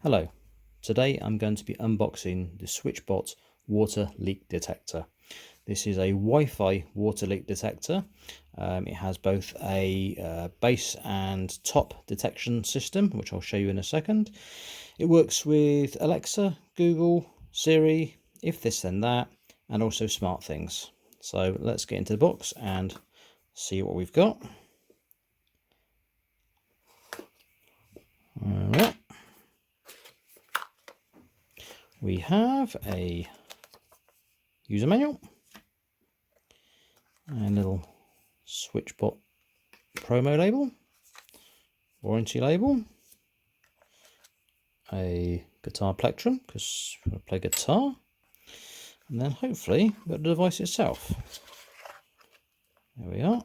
Hello, today I'm going to be unboxing the Switchbot Water Leak Detector. This is a Wi-Fi water leak detector. It has both a base and top detection system, which I'll show you in a second. It works with Alexa, Google, Siri, if this then that, and also smart things. So let's get into the box and see what we've got. Alright. We have a user manual, a little Switchbot promo label, warranty label, a guitar plectrum because I play guitar, and then hopefully we've got the device itself. There we are.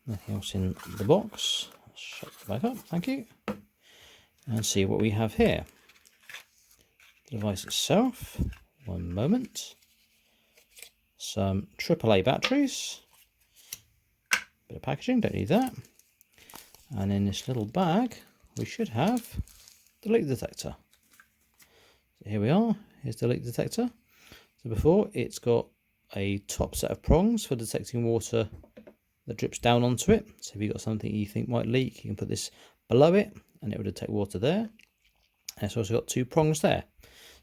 Nothing else in the box. Let's shut it back up, thank you, and see what we have here. The device itself, one moment, some AAA batteries, bit of packaging, don't need that, and in this little bag we should have the leak detector. So here we are, here's the leak detector. So before, it's got a top set of prongs for detecting water that drips down onto it. So if you've got something you think might leak, you can put this below it and it will detect water there. And it's also got two prongs there.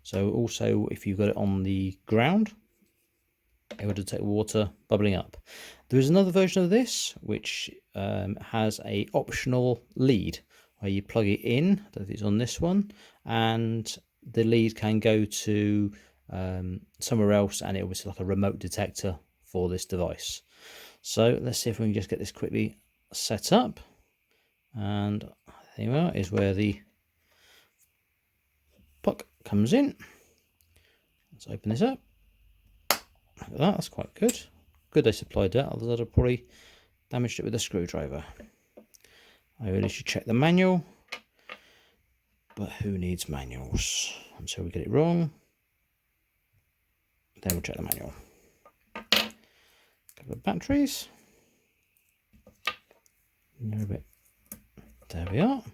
So also, if you've got it on the ground, it will detect water bubbling up. There is another version of this which has a optional lead where you plug it in. I don't know if it's on this one, and the lead can go to somewhere else, and it was like a remote detector for this device. So let's see if we can just get this quickly set up. And there we are, is where the puck comes in. Let's open this up. Look at that, that's quite good. Good they supplied that, otherwise I'd have probably damaged it with a screwdriver. I really should check the manual, but who needs manuals? Until we get it wrong, then we'll check the manual. Couple of batteries. There we are.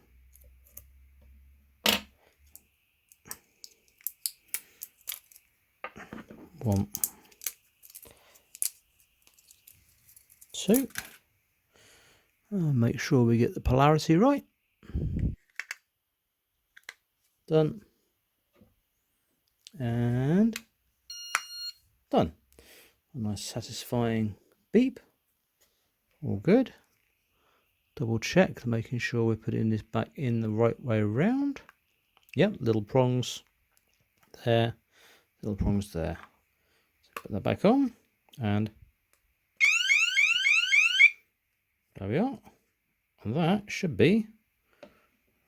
One, two. Make sure we get the polarity right. Done. And done. A nice satisfying beep. All good. Double check, making sure we're putting this back in the right way around. Yep, little prongs there, little prongs there. So put that back on, and there we are. And that should be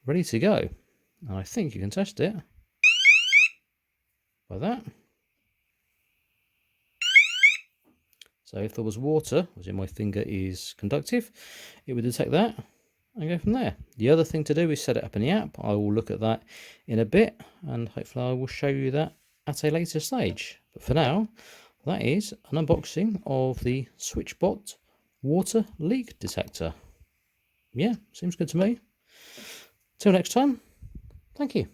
ready to go. And I think you can test it by that. So if there was water, as in my finger is conductive, it would detect that and go from there. The other thing to do is set it up in the app. I will look at that in a bit, and hopefully I will show you that at a later stage. But for now, that is an unboxing of the Switchbot Water Leak Detector. Yeah, seems good to me. Till next time, thank you.